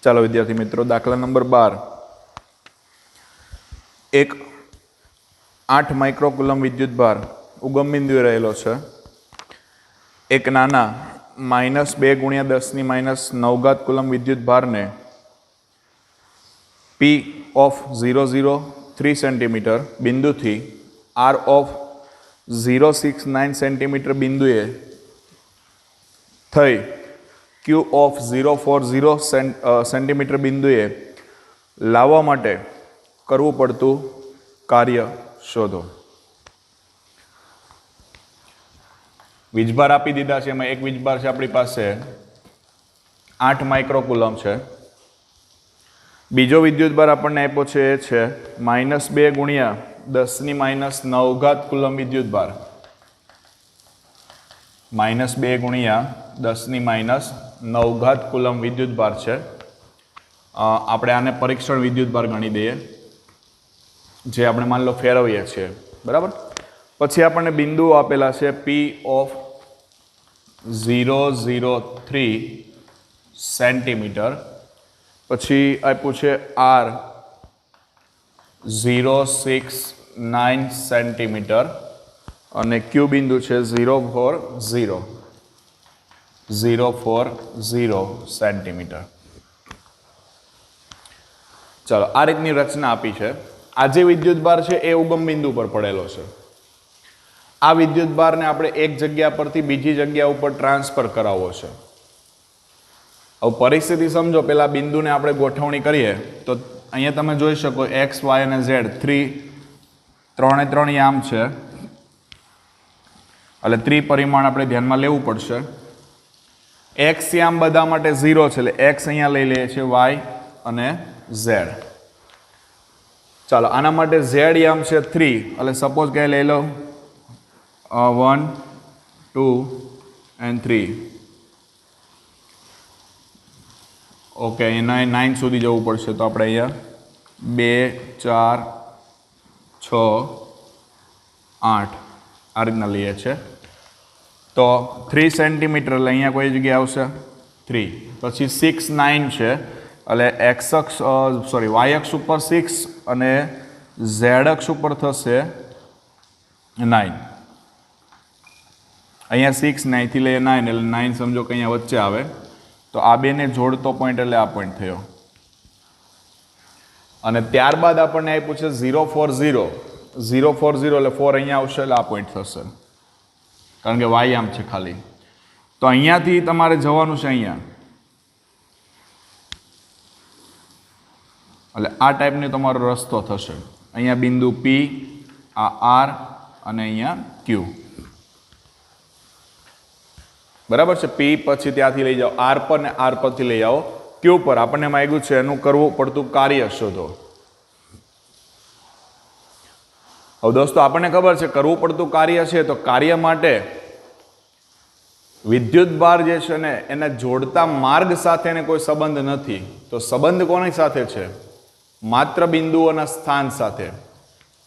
ચાલો વિદ્યાર્થી મિત્રો, દાખલા નંબર 12, એક 8 માઇક્રોકુલમ વિદ્યુતભાર ઉગમ બિંદુએ રહેલો છે. એક નાના -2 × 10⁻⁹ કુલમ વિદ્યુતભારને P ઓફ 003 સેન્ટીમીટર બિંદુથી R ઓફ 069 સેન્ટીમીટર બિંદુએ થઈ Q ઓફ 040 સેન્ટીમીટર બિંદુએ લાવવા માટે કરવું પડતું કાર્ય શોધો. વીજભાર આપી દીધા છે. એમાં એક વીજભાર છે આપણી પાસે 8 માઇક્રોકુલમ છે. બીજો વિદ્યુતભાર આપણને આપ્યો છે એ છે -2 × 10⁻⁹ કુલમ વિદ્યુતભાર. -2 × 10⁻⁹ કુલમ વિદ્યુતભાર છે. આપણે આને પરીક્ષણ વિદ્યુતભાર ગણી દઈએ, જે આપણે માની લો ફેરવીએ છીએ. બરાબર. પછી આપણને બિંદુઓ આપેલા છે P ઓફ 003 સેન્ટીમીટર, પછી આપ્યું છે R 069 સેન્ટીમીટર અને Q બિંદુ છે 040 સેન્ટીમીટર. ચાલો, આ રીતની રચના આપી છે. આ જે વિદ્યુતભાર છે એ ઉગમ બિંદુ પર પડેલો છે. આ વિદ્યુતભારને આપણે એક જગ્યા પરથી બીજી જગ્યા ઉપર ટ્રાન્સફર કરાવવો છે. હવે પરિસ્થિતિ સમજો. પેલા બિંદુને આપણે ગોઠવણી કરીએ તો અહીંયા તમે જોઈ શકો x, y અને z ત્રણે યામ છે, એટલે ત્રિપરિમાણ આપણે ધ્યાનમાં લેવું પડશે. x યામ બધા માટે 0 છે, એટલે x અહીંયા લઈ લઈએ છીએ, y અને z. ચાલો, આના માટે z યામ છે 3, એટલે સપોઝ કે લઈ લો 1, 2 and 3. ઓકે, અહીંયા 9 સુધી જવું પડશે, તો આપણે અહીંયા 2, 4, 6, 8 આ રીતના લઈએ છીએ. તો 3 સેન્ટીમીટર, એટલે અહીંયા કોઈ જગ્યાએ આવશે 3. પછી 6, 9 છે, એટલે y અક્ષ ઉપર 6 અને z અક્ષ ઉપર થશે 9. અહીંયા 6 9થી લઈએ 9, એટલે 9 સમજો કે અહીંયા વચ્ચે આવે, તો આ બેને જોડતો પોઈન્ટ એટલે આ પોઈન્ટ થયો. અને ત્યારબાદ આપણને આપ્યું છે 040 એટલે 4 અહીંયા આવશે, એટલે આ પોઈન્ટ થશે, કારણ કે y આમ છે ખાલી. તો અહીંયાથી તમારે જવાનું છે અહીંયા, એટલે આ ટાઈપનો તમારો રસ્તો થશે. અહીંયા બિંદુ P, આ R અને અહીંયા Q. બરાબર છે. P પછી ત્યાંથી લઈ જાઓ R પર, ને R પરથી લઈ જાઓ Q પર. આપણને માંગ્યું છે એનું કરવું પડતું કાર્ય શોધો. હવે દોસ્તો, આપણને ખબર છે કરવું પડતું કાર્ય છે, તો કાર્ય માટે વિદ્યુતભાર જે છે ને એને જોડતા માર્ગ સાથે એને કોઈ સંબંધ નથી. તો સંબંધ કોની સાથે છે? માત્ર બિંદુઓના સ્થાન સાથે.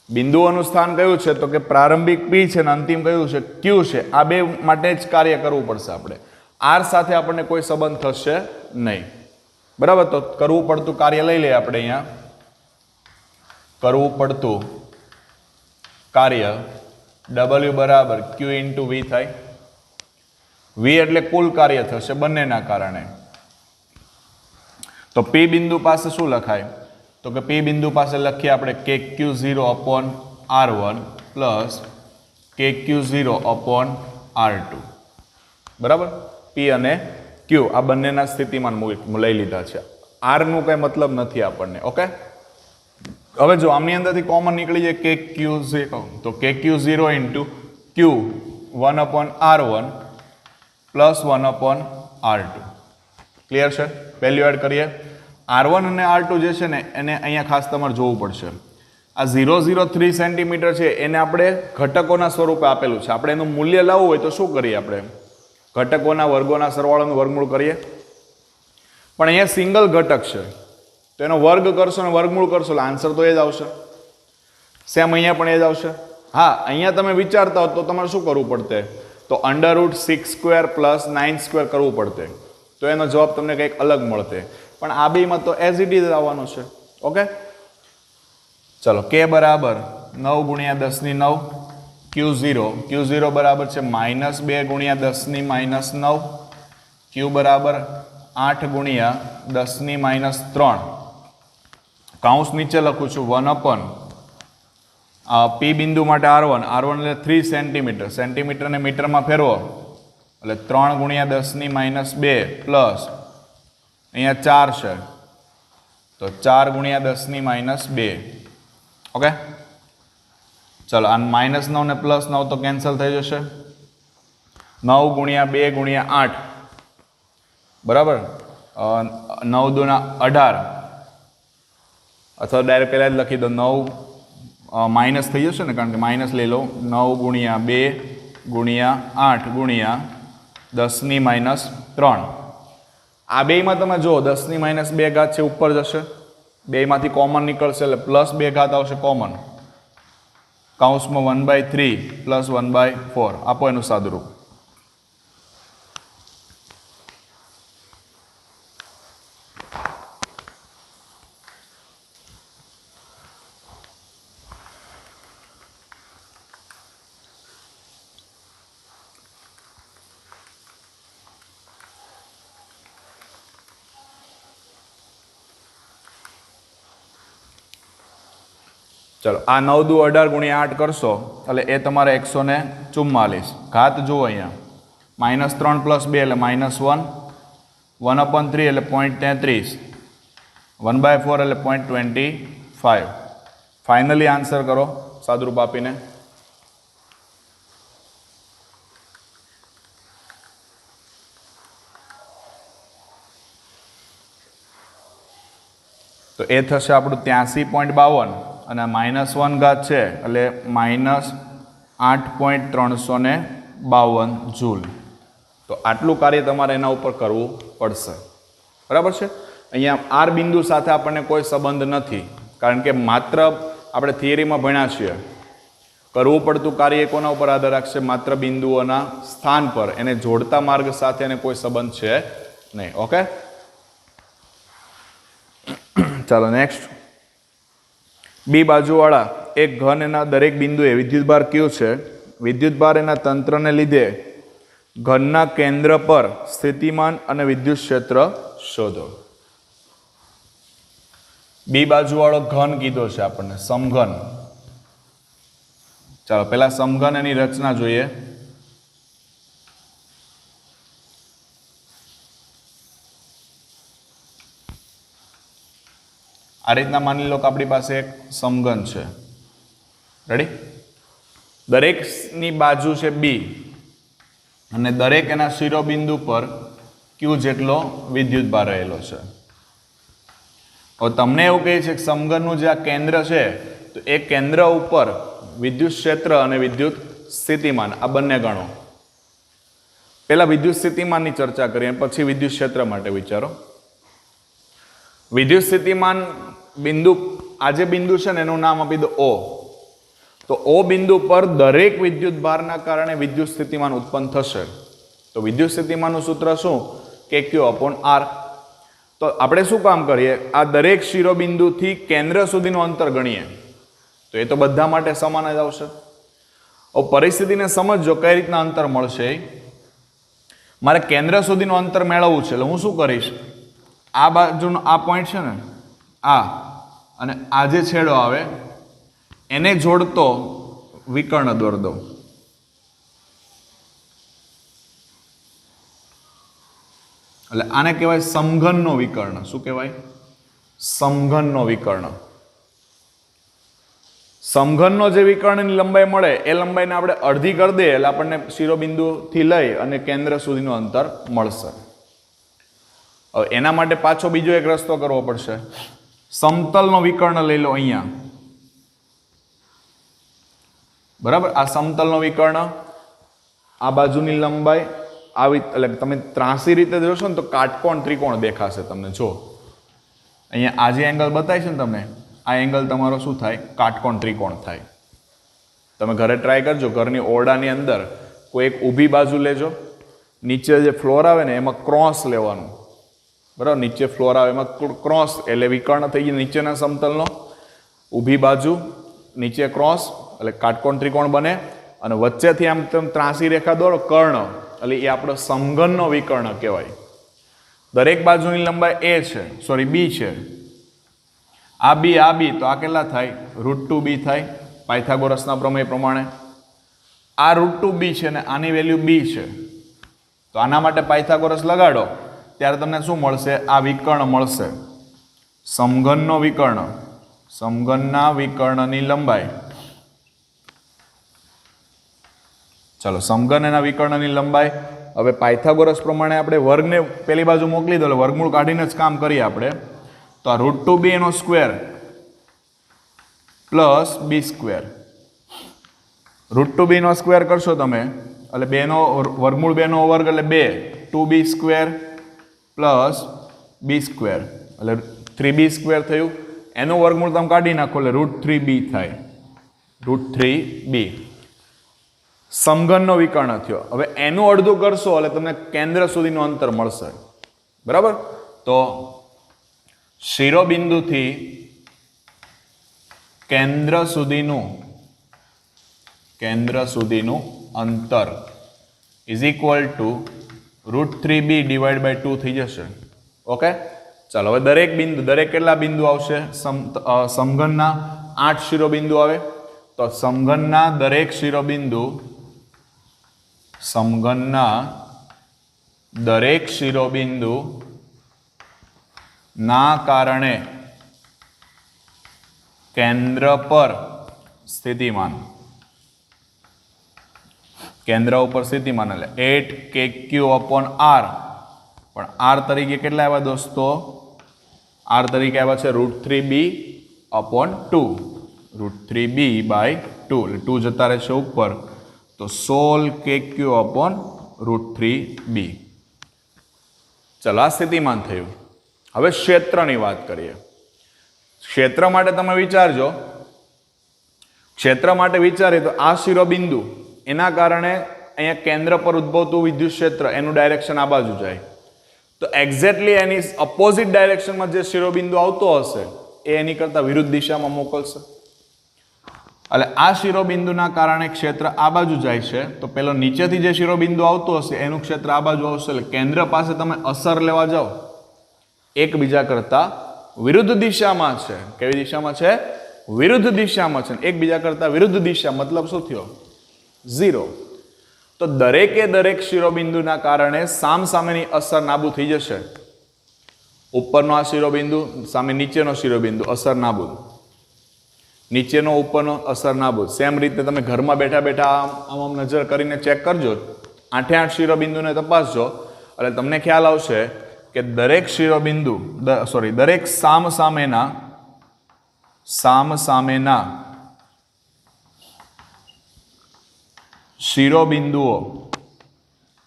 બિંદુઓનું સ્થાન કયું છે? તો કે પ્રારંભિક P છે ને અંતિમ કયું છે? Q છે. આ બે માટે જ કાર્ય કરવું પડશે આપણે. R સાથે આપણને કોઈ સંબંધ થશે નહીં. બરાબર. તો કરવું પડતું કાર્ય લઈ લઈએ આપણે અહીંયા. કરવું પડતું કાર્ય W બરાબર Q × V થાય. V એટલે કુલ કાર્ય થશે બંનેના કારણે. તો P બિંદુ પાસે શું લખાય? તો કે P બિંદુ પાસે લખીએ આપણે KQ0/R1 પ્લસ KQ0/R2. બરાબર. P અને Q આ બંનેના સ્થિતિમાન લઈ લીધા છે. R નું કઈ મતલબ નથી આપણને. ઓકે. હવે જો આમની અંદરથી કોમન નીકળી જાય KQ0, તો KQ0 × Q 1/R1 plus 1/R2. Clear છે? વેલ્યુ એડ કરીએ. R1 અને R2 જે છે ને એને અહીંયા ખાસ તમારે જોવું પડશે. આ 003 સેન્ટીમીટર છે એને આપણે ઘટકોના સ્વરૂપે આપેલું છે. આપણે એનું મૂલ્ય લાવવું હોય તો શું કરીએ? આપણે ઘટકોના વર્ગોના સરવાળાનું વર્ગમૂળ કરીએ. પણ અહીંયા સિંગલ ઘટક છે, તો એનો વર્ગ કરશો ને વર્ગમૂળ કરશો એટલે આન્સર તો એ જ આવશે. સેમ અહીંયા પણ એ જ આવશે. હા, અહીંયા તમે વિચારતા હો તો તમારે શું કરવું પડતે? તો √6² + 9² કરવું પડતે, તો એનો જવાબ તમને કંઈક અલગ મળતે. પણ આ બેમાં તો એઝ ઇટ ઇઝ આવવાનું છે. ઓકે, ચલો કે બરાબર 9 ગુણ્યા 10 ની 9 Q0 બરાબર છે -2 ગુણ્યા 10 ની -9 Q બરાબર 8 ગુણ્યા 10 ની -3 કૌંસ નીચે લખું છું 1 P બિંદુ માટે R1 એટલે 3 સેન્ટીમીટર, સેન્ટીમીટરને મીટરમાં ફેરવો એટલે 3 ગુણ્યા 10 ની -2 પ્લસ અહીંયા 4 છે તો 4 ગુણ્યા 10 ની -2. ઓકે, ચલો આ -9 ને +9 તો કેન્સલ થઈ જશે. 9 ગુણ્યા 2 ગુણ્યા 8 બરાબર 9 દુના 18 અથવા ડાયરેક્ટ પહેલા જ લખી દો 9 માઇનસ થઈ જશે ને કારણ કે માઇનસ લઈ લો 9 ગુણ્યા 2 ગુણ્યા 8 ગુણ્યા 10 ની -3. આ બેમાં તમે જો 10 ની -2 ઘાત છે ઉપર જશે, બેમાંથી કોમન નીકળશે એટલે +2 ઘાત આવશે કોમન. કૌંસમાં 1/3 + 1/4 આપો એનું સાદુરૂપ. ચલો આ 9 દુ 18 ગુણ્યા 8 કરશો એટલે એ તમારે 144. ઘાત જુઓ અહીંયા -3 + 2 એટલે -1, 1/3 એટલે 0.33, 1/4 એટલે 0.25. ફાઇનલી આન્સર કરો સાદુરૂપ આપીને. તો એ થશે આપણું 83.52 અને -1 ઘાત છે એટલે -8.352 જૂલ. તો આટલું કાર્ય તમારે એના ઉપર કરવું પડશે. બરાબર છે. અહીંયા આર બિંદુ સાથે આપણને કોઈ સંબંધ નથી કારણ કે માત્ર આપણે થિયરીમાં ભણ્યા છીએ. કરવું પડતું કાર્ય કોના ઉપર આધાર રાખશે? માત્ર બિંદુઓના સ્થાન પર. એને જોડતા માર્ગ સાથે એને કોઈ સંબંધ છે નહીં. ઓકે, ચાલો નેક્સ્ટ. બી બાજુવાળા એક ઘન એના દરેક બિંદુએ વિદ્યુતભાર Q છે. વિદ્યુતભાર એના તંત્રને લીધે ઘનના કેન્દ્ર પર સ્થિતિમાન અને વિદ્યુત ક્ષેત્ર શોધો. બી બાજુવાળો ઘન કીધો છે આપણને, સમઘન. ચાલો પહેલા સમઘન એની રચના જોઈએ. આ રીતના માની લો કે આપણી પાસે એક સમઘન છે. રેડી? દરેકની બાજુ છે બી અને દરેક એના શિરોબિંદુ પર Q જેટલો વિદ્યુતભાર રહેલો છે. હવે તમને એવું કહે છે કે સમઘનનું જે આ કેન્દ્ર છે તો એ કેન્દ્ર ઉપર વિદ્યુત ક્ષેત્ર અને વિદ્યુત સ્થિતિમાન આ બંને ગણો. પહેલા વિદ્યુત સ્થિતિમાનની ચર્ચા કરીએ પછી વિદ્યુત ક્ષેત્ર માટે વિચારો. વિદ્યુત સ્થિતિમાન બિંદુ, આ જે બિંદુ છે ને એનું નામ આપી દો O. તો O બિંદુ પર દરેક વિદ્યુત ભારના કારણે વિદ્યુત સ્થિતિમાન ઉત્પન્ન થશે. તો વિદ્યુત સ્થિતિમાનનું સૂત્ર શું? કે Q/R. તો આપણે શું કામ કરીએ? આ દરેક શિરોબિંદુથી કેન્દ્ર સુધીનું અંતર ગણીએ તો એ તો બધા માટે સમાન જ આવશે. હવે પરિસ્થિતિને સમજો કઈ રીતના અંતર મળશે. મારે કેન્દ્ર સુધીનું અંતર મેળવવું છે એટલે હું શું કરીશ? આ બાજુનો આ પોઈન્ટ છે ને આ, અને આ જે છેડો આવે એને જોડતો વિકર્ણ દોર દો. એટલે આને કહેવાય સમઘનનો વિકર્ણ. શું કહેવાય? સમઘનનો વિકર્ણ. સમઘનનો જે વિકર્ણની લંબાઈ મળે એ લંબાઈને આપણે અડધી કરી દઈએ એટલે આપણને શિરોબિંદુથી લઈ અને કેન્દ્ર સુધીનું અંતર મળશે. હવે એના માટે પાછો બીજો એક રસ્તો કરવો પડશે. સમતલનો વિકર્ણ લઈ લો અહીંયા. બરાબર? આ સમતલનો વિકર્ણ, આ બાજુની લંબાઈ આવી, એટલે તમે ત્રાસી રીતે જોશો ને તો કાટકોણ ત્રિકોણ દેખાશે તમને. જો અહીંયા આ જે એંગલ બતાય છે ને તમને, આ એંગલ તમારો શું થાય? કાટકોણ ત્રિકોણ થાય. તમે ઘરે ટ્રાય કરજો. ઘરની ઓરડાની અંદર કોઈ એક ઊભી બાજુ લેજો, નીચે જે ફ્લોર આવે ને એમાં ક્રોસ લેવાનું. બરાબર, નીચે ફ્લોર આવે એમાં ક્રોસ એટલે વિકર્ણ થઈ ગયું નીચેના સમતલનો, ઊભી બાજુ નીચે ક્રોસ એટલે કાટકોણ ત્રિકોણ બને, અને વચ્ચેથી આમ તમે ત્રાસી રેખા દોરો કર્ણ એટલે એ આપણો સમઘનનો વિકર્ણ કહેવાય. દરેક બાજુની લંબાઈ a છે, સોરી b છે. આ b તો આ કેટલા થાય? √2b થાય પાયથાગોરસના પ્રમેય પ્રમાણે. આ √2b છે ને આની વેલ્યુ b છે, તો આના માટે પાયથાગોરસ લગાડો ત્યારે તમને શું મળશે? આ વિકર્ણ મળશે, સમઘનનો વિકર્ણ. સમઘનના વિકર્ણની લંબાઈ, ચલો સમઘન એના વિકર્ણની લંબાઈ. હવે પાયથાગોરસ પ્રમાણે આપણે વર્ગને પેલી બાજુ મોકલી દો એટલે વર્ગમૂળ કાઢીને જ કામ કરીએ આપણે. તો આ √2b નો square plus b square, √2b નો સ્ક્વેર કરશો તમે એટલે 2 નો વર્ગમૂળ 2 નો વર્ગ એટલે 2, 2b square plus b square એટલે 3b સ્ક્વેર થયું. એનું વર્ગમૂળ તમે કાઢી નાખો એટલે √3b થાય, √3b. સમઘનનો વિકર્ણ થયો. હવે એનું અડધું કરશો એટલે તમને કેન્દ્ર સુધીનું અંતર મળશે. બરાબર, તો શિરોબિંદુથી કેન્દ્ર સુધીનું અંતર is equal to √3b divide by 2 થઈ જશે. ઓકે, ચાલો હવે દરેક બિંદુ, દરેક કેટલા બિંદુ આવશે? સમઘનના 8 શિરોબિંદુ આવે. તો સમઘનના દરેક શિરોબિંદુ, સમઘનના દરેક શિરોબિંદુ ના કારણે કેન્દ્ર પર સ્થિતિમાન, કેન્દ્ર ઉપર સ્થિતિમાન એટલે 8kq/r. પણ r તરીકે કેટલા આવ્યા દોસ્તો? r તરીકે આવ્યા છે √3b/2, √3b/2 એટલે 2 જતા રહેશે ઉપર, તો 16kq/√3b. ચલો આ સ્થિતિમાન થયું. હવે ક્ષેત્રની વાત કરીએ. ક્ષેત્ર માટે તમે વિચારજો, ક્ષેત્ર માટે વિચારીએ તો આ શિરોબિંદુ એના કારણે અહીંયા કેન્દ્ર પર ઉદ્ભવતું વિદ્યુત ક્ષેત્ર એનું ડાયરેક્શન આ બાજુ જાય, તો એક્ઝેક્ટલી એની ઓપોઝિટ ડાયરેક્શનમાં જે શિરોબિંદુ આવતો હશે એ એની કરતાં વિરુદ્ધ દિશામાં મોકલશે. એટલે આ શિરોબિંદુના કારણે ક્ષેત્ર આ બાજુ જાય છે, તો પેલો નીચેથી જે શિરોબિંદુ આવતો હશે એનું ક્ષેત્ર આ બાજુ આવશે. એટલે કેન્દ્ર પાસે તમે અસર લેવા જાઓ, એકબીજા કરતા વિરુદ્ધ દિશામાં છે. કેવી દિશામાં છે? વિરુદ્ધ દિશામાં છે. એકબીજા કરતા વિરુદ્ધ દિશા મતલબ શું થયો? 0. તો દરેકે દરેક શિરોબિંદુના કારણે સામસામેની અસર નાબૂદ થઈ જશે. ઉપરનો આ શિરોબિંદુ સામે નીચેનો શિરોબિંદુ, અસર નાબૂદ. નીચેનો ઉપરનો, અસર નાબૂદ. સેમ રીતે તમે ઘરમાં બેઠા બેઠા આમ નજર કરીને ચેક કરજો, 8 શિરોબિંદુને તપાસજો એટલે તમને ખ્યાલ આવશે કે દરેક શિરોબિંદુ, દરેક સામસામેના શિરોબિંદુઓ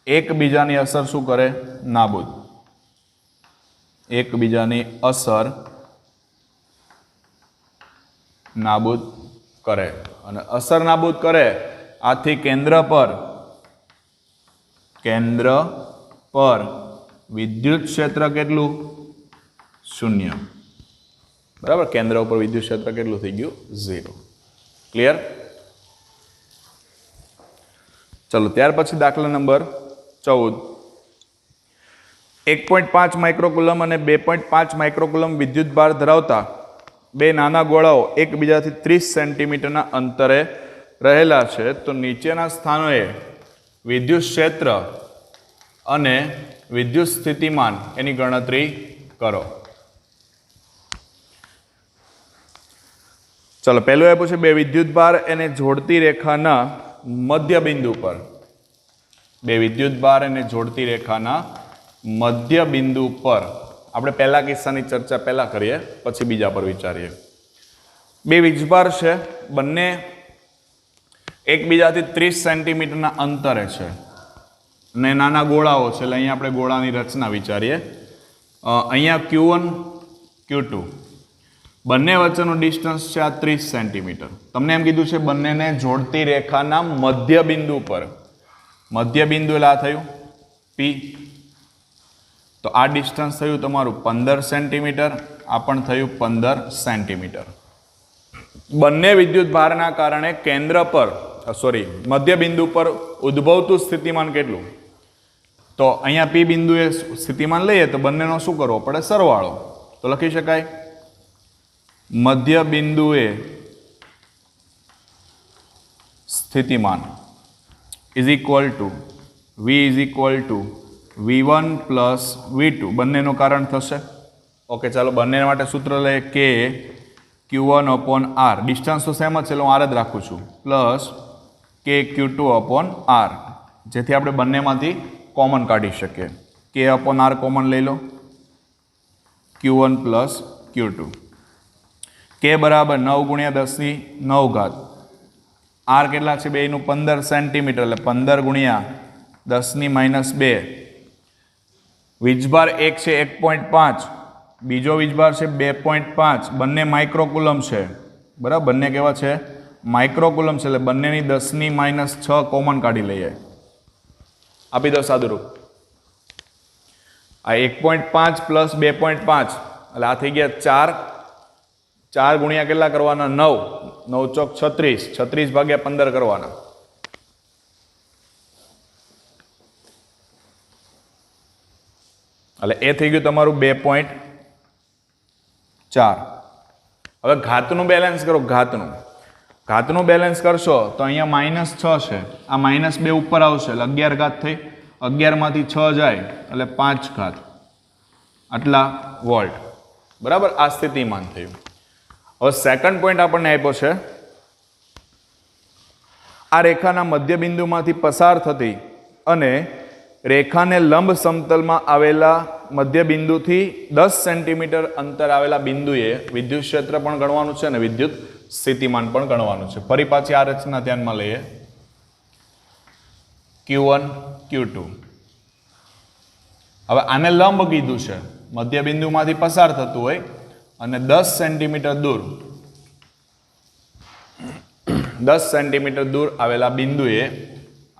એકબીજાની અસર શું કરે? નાબૂદ. એકબીજાની અસર નાબૂદ કરે. અને અસર નાબૂદ કરે આથી કેન્દ્ર પર વિદ્યુત ક્ષેત્ર કેટલું? 0. બરાબર, કેન્દ્ર ઉપર વિદ્યુત ક્ષેત્ર કેટલું થઈ ગયું? 0. ક્લિયર? ચલો ત્યાર પછી દાખલા નંબર 14. 1.5 માઇક્રોકુલમ અને 2.5 માઇક્રોકુલમ વિદ્યુત ભાર ધરાવતા બે નાના ગોળાઓ એકબીજાથી 30 સેન્ટીમીટરના અંતરે રહેલા છે. તો નીચેના સ્થાનોએ વિદ્યુત ક્ષેત્ર અને વિદ્યુત સ્થિતિમાન એની ગણતરી કરો. ચલો પહેલું આપ્યું છે બે વિદ્યુત ભાર એને જોડતી રેખાના મધ્ય બિંદુ પર, બે વિદ્યુત ભાર એને જોડતી રેખાના મધ્ય બિંદુ પર. આપણે પહેલા કિસ્સાની ચર્ચા પહેલા કરીએ પછી બીજા પર વિચારીએ. બે વીજભાર છે, બંને એકબીજાથી 30 સેન્ટીમીટરના અંતરે છે અને નાના ગોળાઓ છે. એટલે અહીંયા આપણે ગોળાની રચના વિચારીએ. અહીંયા Q1 Q2 બંને વચ્ચેનું ડિસ્ટન્સ છે આ 30 સેન્ટીમીટર. તમને એમ કીધું છે બંનેને જોડતી રેખાના મધ્ય બિંદુ પર. મધ્ય બિંદુ એટલે આ થયું P. તો આ ડિસ્ટન્સ થયું તમારું 15 સેન્ટીમીટર, આ પણ થયું 15 સેન્ટીમીટર. બંને વિદ્યુત ભારના કારણે કેન્દ્ર પર મધ્ય બિંદુ પર ઉદ્ભવતું સ્થિતિમાન કેટલું? તો અહીંયા પી બિંદુએ સ્થિતિમાન લઈએ તો બંનેનો શું કરવો પડે? સરવાળો. તો લખી શકાય મધ્ય બિંદુએ સ્થિતિમાન is equal to V is equal to V1 plus V2. બંનેનું કારણ થશે. ઓકે, ચાલો બંને માટે સૂત્ર લઈએ કે Q1 અપોન R. ડિસ્ટન્સ તો સેમ જ છે એટલે હું R જ રાખું છું, પ્લસ કે Q2 અપોન R, જેથી આપણે બંનેમાંથી કોમન કાઢી શકીએ. કે અપોન R કોમન લઈ લો, Q1 પ્લસ Q2. કે બરાબર 9 ગુણ્યા 10⁹. R કેટલા છે? બેયનું 15 સેન્ટીમીટર, એટલે 15 ગુણ્યા 10⁻². વીજભાર એક છે 1.5, બીજો વીજભાર છે 2.5. બંને માઇક્રોકુલમ છે, બરાબર? બંને કેવા છે? માઇક્રોકુલમ છે, એટલે બંનેની 10⁻6 કોમન કાઢી લઈએ. આપી દો સાદુરૂપ. આ 1.5 પ્લસ 2.5 એટલે આ થઈ ગયા 4. 4 ગુણ્યા કેટલા કરવાના? 9. 9 ચોક 36. 36 ભાગ્યા 15 કરવાના. એટલે એ થઈ ગયું તમારું 2.4. હવે ઘાતનું બેલેન્સ કરો. ઘાતનું બેલેન્સ કરશો તો અહીંયા -6 છે, આ -2 ઉપર આવશે એટલે 11 ઘાત થઈ. 11 માંથી 6 જાય એટલે 5 ઘાત, આટલા વોલ્ટ. બરાબર? આ સ્થિતિમાન થયું. હવે સેકન્ડ પોઈન્ટ આપણને આપ્યો છે, આ રેખાના મધ્ય બિંદુમાંથી પસાર થતી અને રેખાને લંબ સમતલમાં આવેલા મધ્ય બિંદુથી 10 સેન્ટીમીટર અંતર આવેલા બિંદુએ વિદ્યુત ક્ષેત્ર પણ ગણવાનું છે અને વિદ્યુત સ્થિતિમાન પણ ગણવાનું છે. ફરી પાછી આ રચના ધ્યાનમાં લઈએ. Q1 Q2. હવે આને લંબ કીધું છે, મધ્ય બિંદુમાંથી પસાર થતું હોય અને 10 સેન્ટીમીટર દૂર 10 સેન્ટીમીટર દૂર આવેલા બિંદુએ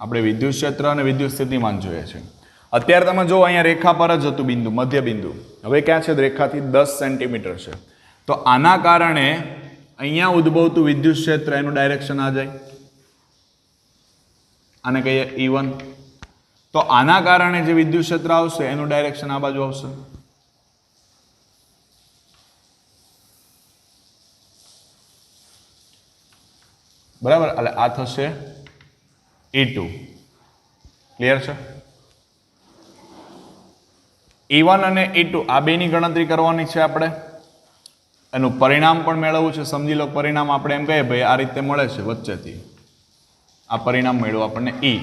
આપણે વિદ્યુત ક્ષેત્ર અને વિદ્યુત સ્થિતિમાન જોઈએ છે. અત્યારે તમે જો અહીંયા રેખા પર જ હતું બિંદુ, મધ્ય બિંદુ. હવે ક્યાં છે? રેખાથી 10 સેન્ટીમીટર છે. તો આના કારણે અહીંયા ઉદ્ભવતું વિદ્યુત ક્ષેત્ર, એનું ડાયરેક્શન આ જાય, આને કહીએ E1. તો આના કારણે જે વિદ્યુત ક્ષેત્ર આવશે એનું ડાયરેક્શન આ બાજુ આવશે. બરાબર? એટલે આ થશે E2. ક્લિયર છે? E1 અને E2 આ બેની ગણતરી કરવાની છે આપણે. એનું પરિણામ પણ મેળવવું છે. સમજી લો પરિણામ આપણે એમ કહીએ ભાઈ આ રીતે મળે છે વચ્ચેથી. આ પરિણામ મેળવ્યું આપણને E.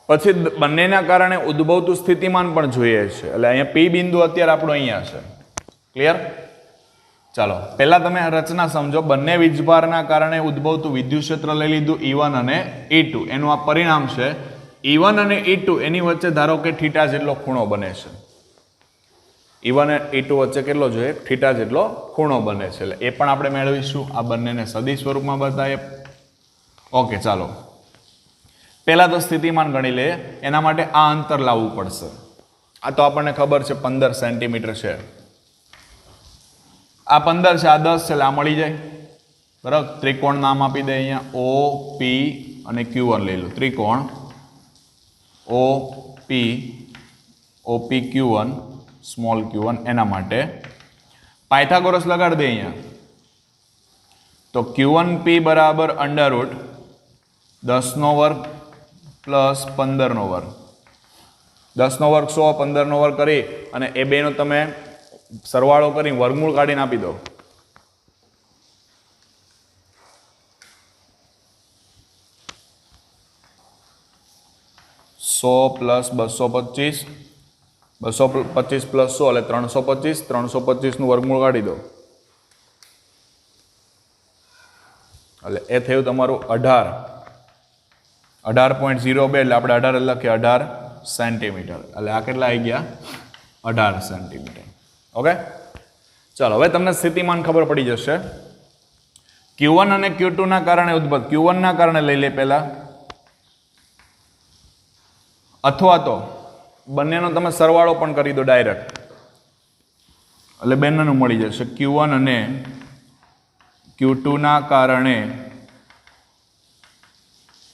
પછી બંનેના કારણે ઉદ્ભવતું સ્થિતિમાન પણ જોઈએ છે. એટલે અહીંયા P બિંદુ અત્યારે આપણો અહીંયા છે. ક્લિયર? ચાલો પહેલા તમે રચના સમજો. બંને વીજભારના કારણે ઉદ્ભવતું વિદ્યુત ક્ષેત્ર લઈ લીધું E1 અને E2. એનું આ પરિણામ છે. E1 અને E2 એની વચ્ચે ધારો કે થીટા જેટલો ખૂણો બને છે. E1 અને E2 વચ્ચે કેટલો જોઈએ? થીટા જેટલો ખૂણો બને છે. એટલે એ પણ આપણે મેળવીશું. આ બંનેને સદિશ સ્વરૂપમાં બતાવીએ. ઓકે, ચાલો પહેલા તો સ્થિતિમાન ગણી લઈએ. એના માટે આ અંતર લાવવું પડશે. આ તો આપણને ખબર છે 15 સેન્ટીમીટર છે. આ 15 છે, આ 10 છે, એટલે આ મળી જાય. બરાબર? ત્રિકોણ નામ આપી દે અહીંયા OP અને Q1 લઈ લો. ત્રિકોણ OP Q1 સ્મોલ Q1. એના માટે પાયથાગોરસ લગાડી દે અહીંયા. તો Q1P બરાબર અંડરરૂટ 10 વર્ગ પ્લસ 15 વર્ગ. 10 વર્ગ 100, 15 વર્ગ કરી અને એ બેનો તમે સરવાળો કરી વર્ગમૂળ કાઢીને આપી દો. સો પ્લસ 225, 225 પ્લસ 100 એટલે 325. 325 નું વર્ગમૂળ કાઢી દો એટલે એ થયું તમારું 18.02. એટલે આપણે 18 લખીએ 18 સેન્ટીમીટર. એટલે આ કેટલા આવી ગયા? 18 સેન્ટીમીટર. ઓકે, ચાલો હવે તમને સ્થિતિમાન ખબર પડી જશે. Q1 અને Q2 ના કારણે ઉદ્ભવ, Q1 ના કારણે લઈ લે પહેલા, અથવા તો બંનેનો તમે સરવાળો પણ કરી દો ડાયરેક્ટ, એટલે બંનેનું મળી જશે. Q1 અને Q2 ના કારણે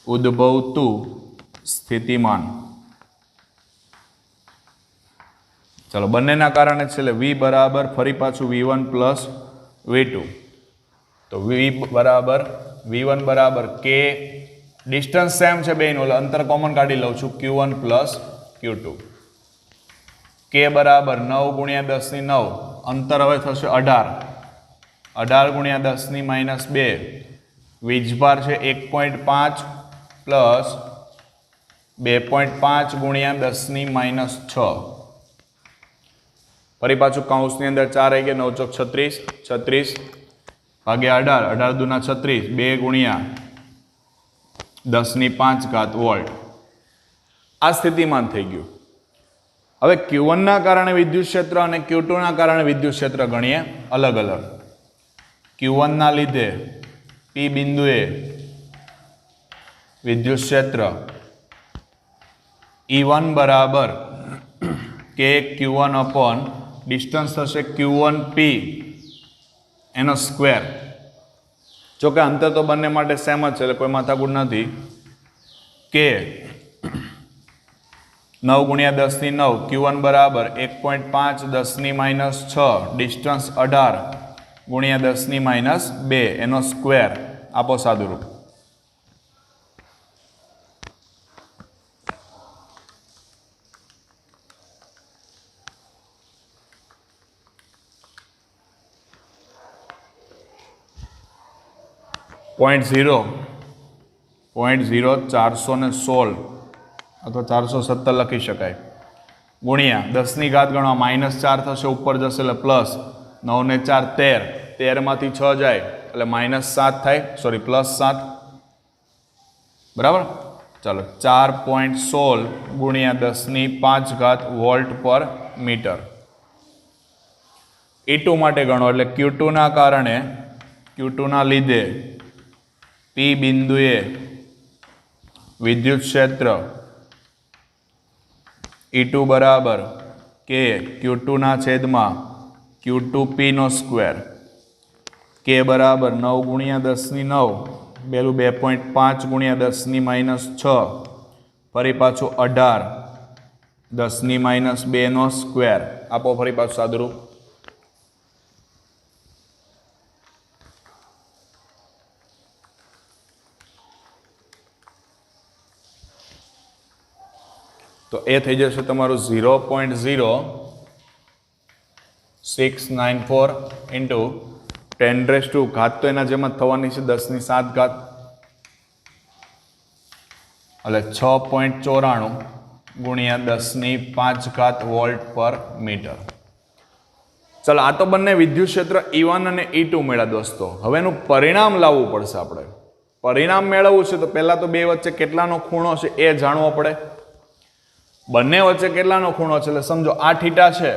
ઉદ્ભવતું સ્થિતિમાન. ચલો બંનેના કારણે છે એટલે V બરાબર ફરી પાછું V1 પ્લસ V2. તો V1 બરાબર K, ડિસ્ટન્સ સેમ છે બેનો એટલે અંતર કોમન કાઢી લઉં છું, Q1 પ્લસ Q2. K બરાબર 9 ગુણ્યા 10 ની 9, અંતર હવે થશે 18, 18 ગુણ્યા 10 ની -2, વીજભાર છે 1.5 પ્લસ 2.5 ગુણ્યા 10 ની -6, ફરી પાછું કૌંસની અંદર 4 આવી ગયા, 9 ચોક 36, 36 ભાગ્યા 18, 18 દુના 36, 2 ગુણ્યા 10 ની 5 ઘાત વોલ્ટ. આ સ્થિતિમાન થઈ ગયું. હવે Q1 ના કારણે વિદ્યુત ક્ષેત્ર અને Q2 ના કારણે વિદ્યુત ક્ષેત્ર ગણીએ અલગ અલગ. Q1 ના લીધે P બિંદુએ વિદ્યુત ક્ષેત્ર E1 બરાબર K Q1 અપોન ડિસ્ટન્સ થશે Q1P એનો સ્ક્વેર. જોકે અંતર તો બંને માટે સેમ જ છે એટલે કોઈ માથાકૂટ નથી. કે 9 ગુણ્યા 10 ની 9, Q1 બરાબર 1.5 10 ની -6, ડિસ્ટન્સ 18 ગુણ્યા 10 ની -2 એનો સ્ક્વેર. આપો સાદુરૂપ. .0 416 અથવા 417 લખી શકાય, ગુણ્યા 10 ની ઘાત ગણવા -4 થશે, ઉપર જશે એટલે પ્લસ, 9 ને 4 13, 13 માંથી 6 જાય એટલે -7 થાય, સોરી +7, બરાબર. ચાલો 4.16 ગુણ્યા 10 ની 5 ઘાત વોલ્ટ પર મીટર. E2 માટે ગણો એટલે Q2 ના કારણે, Q2 ના લીધે P બિંદુએ વિદ્યુત ક્ષેત્ર E2 બરાબર K Q2 ના છેદમાં Q2P નો સ્ક્વેર. K બરાબર 9 ગુણ્યા 10 ની 9, પેલું 2.5 ગુણ્યા 10 ની -6, ફરી પાછું 18 10 ની -2 નો સ્ક્વેર. આપો ફરી પાછું સાદુરૂપ. તો એ થઈ જશે તમારું 0.0694 ઇન્ટુ 10 ઘાત તો એના જેમ જ થવાની છે 10 ની 7 ઘાત, એટલે 6.94 ગુણ્યા 10 ની 5 ઘાત વોલ્ટ પર મીટર. ચાલો આ તો બંને વિદ્યુત ક્ષેત્ર E1 અને E2 મળ્યા દોસ્તો. હવે એનું પરિણામ લાવવું પડશે આપણે. પરિણામ મેળવવું છે તો પહેલા તો બે વચ્ચે કેટલાનો ખૂણો છે એ જાણવો પડે. બંને વચ્ચે કેટલાનો ખૂણો છે એટલે સમજો આ થીટા છે,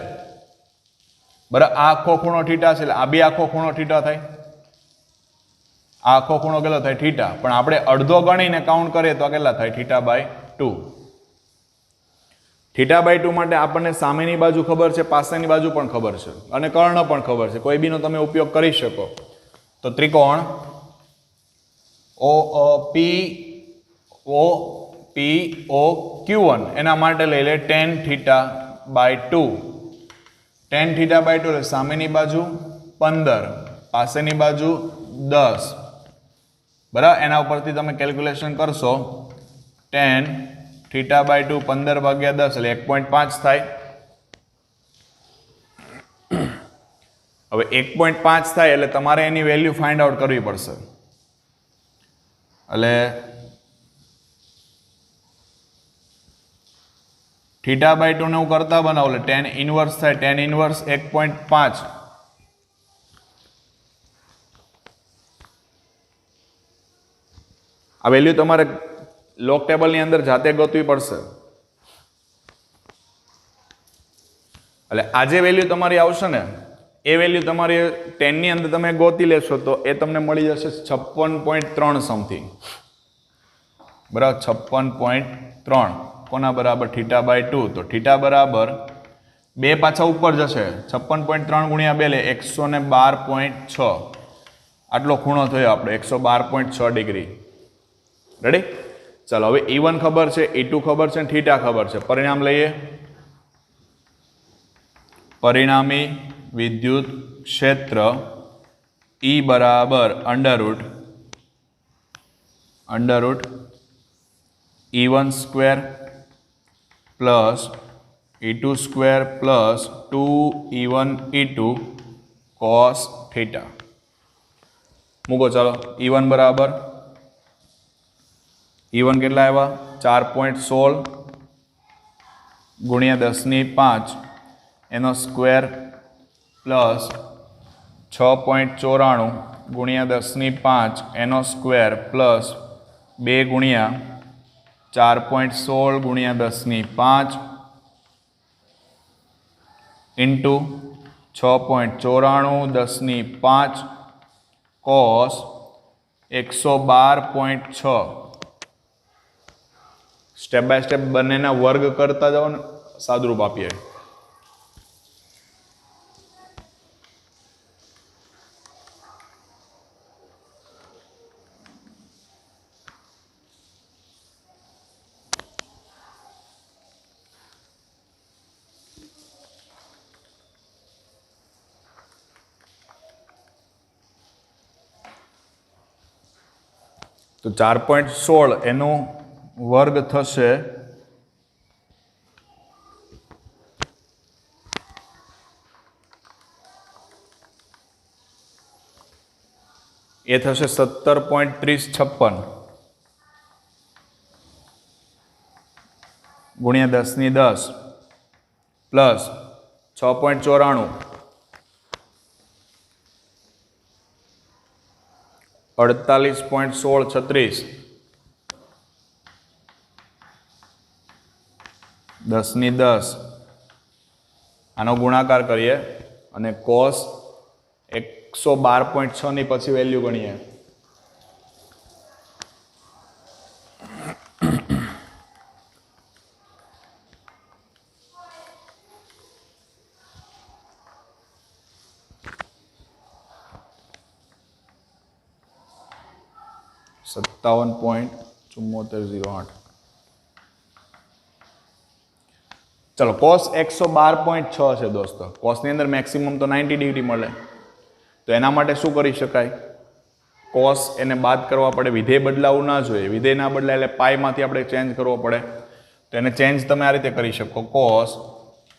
બરાબર, આ આખો ખૂણો થીટા છે એટલે આ બે આખો ખૂણો થીટા થાય. આ આખો ખૂણો કેટલો થાય? થીટા. પણ આપણે અડધો ગણીને કાઉન્ટ કરીએ તો કેટલા થાય? θ/2. θ/2 માટે આપણને સામેની બાજુ ખબર છે, પાસેની બાજુ પણ ખબર છે અને કર્ણ પણ ખબર છે. કોઈ બીનો તમે ઉપયોગ કરી શકો. તો ત્રિકોણ OPOQ1 એના માટે લઈ લે tan θ/2. tan θ/2 એટલે સામેની બાજુ 15, પાસેની બાજુ 10, બરાબર. એના ઉપરથી તમે કેલ્ક્યુલેશન કરશો. tan θ/2 15/10 એટલે 1.5 થાય. હવે 1.5 થાય એટલે તમારે એની વેલ્યુ ફાઇન્ડ આઉટ કરવી પડશે. એટલે θ/2 ને હું કરતા બનાવું એટલે tan ઇનવર્સ થાય. tan inverse 1.5. આ વેલ્યુ તમારે લોગ ટેબલની અંદર જાતે ગોતવી પડશે. એટલે આ જે વેલ્યુ તમારી આવશે ને એ વેલ્યુ તમારી 10 ની અંદર તમે ગોતી લેશો તો એ તમને મળી જશે 56.3 સમથિંગ, બરાબર. 56.3. કોના બરાબર થીટા બાય 2 તો થીટા બરાબર 2 પાછા ઉપર જશે 56.3 ગુણ્યા 2 એટલે 112.6 આટલો ખૂણો થયો આપણે 112.6 ડિગ્રી રેડી ચાલો હવે E1 ખબર છે E2 ખબર છે થીટા ખબર છે પરિણામ લઈએ પરિણામી વિદ્યુત ક્ષેત્ર E બરાબર under route E1 square plus E2 square plus 2E1 E2 cos theta મૂકો ચાલો E1 બરાબર E1 કેટલા આવ્યા 4.16 ગુણ્યા 10⁵ એનો સ્ક્વેર પ્લસ 6.94 ગુણ્યા 10⁵ એનો સ્ક્વેર પ્લસ 2 ગુણ્યા 4.16 ગુણ્યા 10⁵ into 6.94 10⁵ cos 112.6 step by step બંનેના વર્ગ કરતા જાઓ ને સાદુરૂપ આપીએ તો 4.16 એનો વર્ગ થશે એ થશે 17.3056 ગુણ્યા 10⁻10 પ્લસ 6.94 48.1636 10⁻10 આનો ગુણાકાર કરીએ અને કોસ 112.6 ની પછી વેલ્યુ ગણીએ $57.7408 चलो cos 112.6 છે દોસ્તો cos ની અંદર મેક્સિમમ તો 90 ડિગ્રી મળે તો એના માટે શું કરી શકાય cos એને બાદ કરવા પડે વિધેય બદલાવું ના જોઈએ વિધેય ના બદલાય એટલે પાઈ માંથી આપણે ચેન્જ કરવો પડે તો એને ચેન્જ તમે આ રીતે કરી શકો cos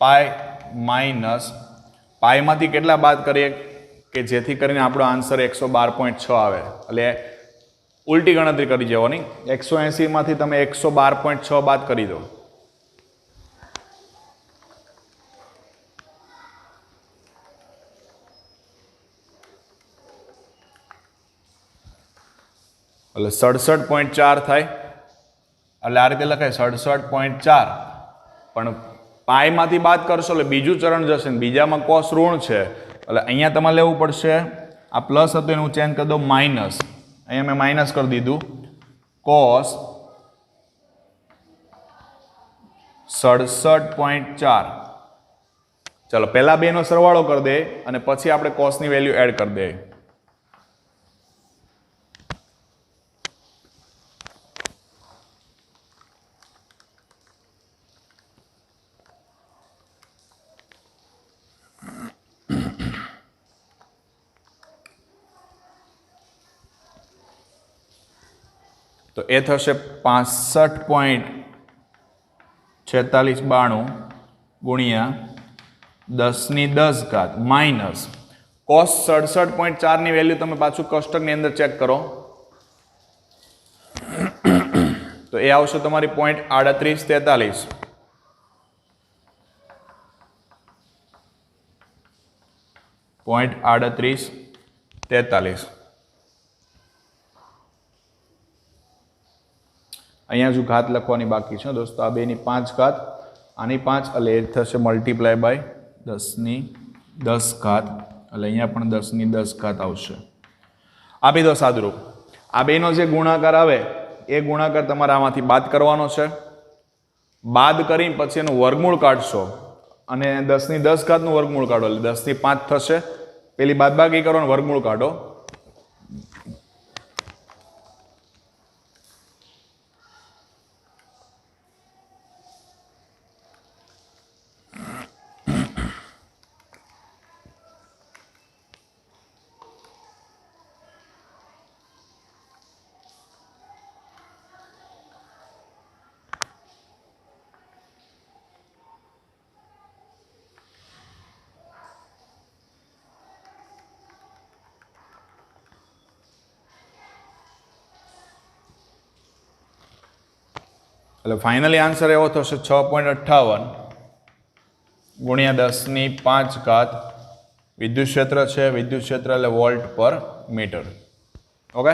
પાઈ માઈનસ પાઈ માંથી કેટલા બાદ કરીએ કે જેથી કરીને આપણો આન્સર 112.6 આવે એટલે ઉલટી ગણતરી કરી જવાની 180 માંથી તમે 112.6 બાદ કરી દો એટલે 67.4 થાય એટલે આ રીતે લખાય 67.4 પણ પાઈ માંથી બાદ કરશો એટલે બીજું ચરણ જશે ને બીજામાં કોસ ઋણ છે એટલે અહીંયા તમારે લેવું પડશે આ પ્લસ હતું એનું ચેન્જ કરી દો માઇનસ અહીંયા મેં માઇનસ કરી દીધું કોસ 67.4 ચાલો પહેલા બેનો સરવાળો કરી દે અને પછી આપણે કોસની વેલ્યુ એડ કરી દે તો એ થશે 65.4692 ગુણ્યા 10⁻10 માઇનસ કોસ 67.4 ની વેલ્યુ તમે પાછું કોષ્ટકની અંદર ચેક કરો તો એ આવશે તમારી 0.3843 0.3843 અહીંયા જો ઘાત લખવાની બાકી છે દોસ્તો આ બેની 5 ઘાત આની 5 એટલે એ થશે મલ્ટીપ્લાય બાય 10⁻10 એટલે અહીંયા પણ 10⁻10 આવશે આપી દો સાદુરૂપ આ બેનો જે ગુણાકાર આવે એ ગુણાકાર તમારે આમાંથી બાદ કરવાનો છે બાદ કરીને પછી એનું વર્ગમૂળ કાઢશો અને 10 નું વર્ગમૂળ કાઢો એટલે 10 5 થશે. પેલી બાદબાકી કરો અને વર્ગમૂળ કાઢો. એટલે ફાઇનલી આન્સર એવો થશે 6.58 ગુણ્યા 10⁵ વિદ્યુત ક્ષેત્ર છે. વિદ્યુત ક્ષેત્ર એટલે વોલ્ટ પર મીટર. ઓકે.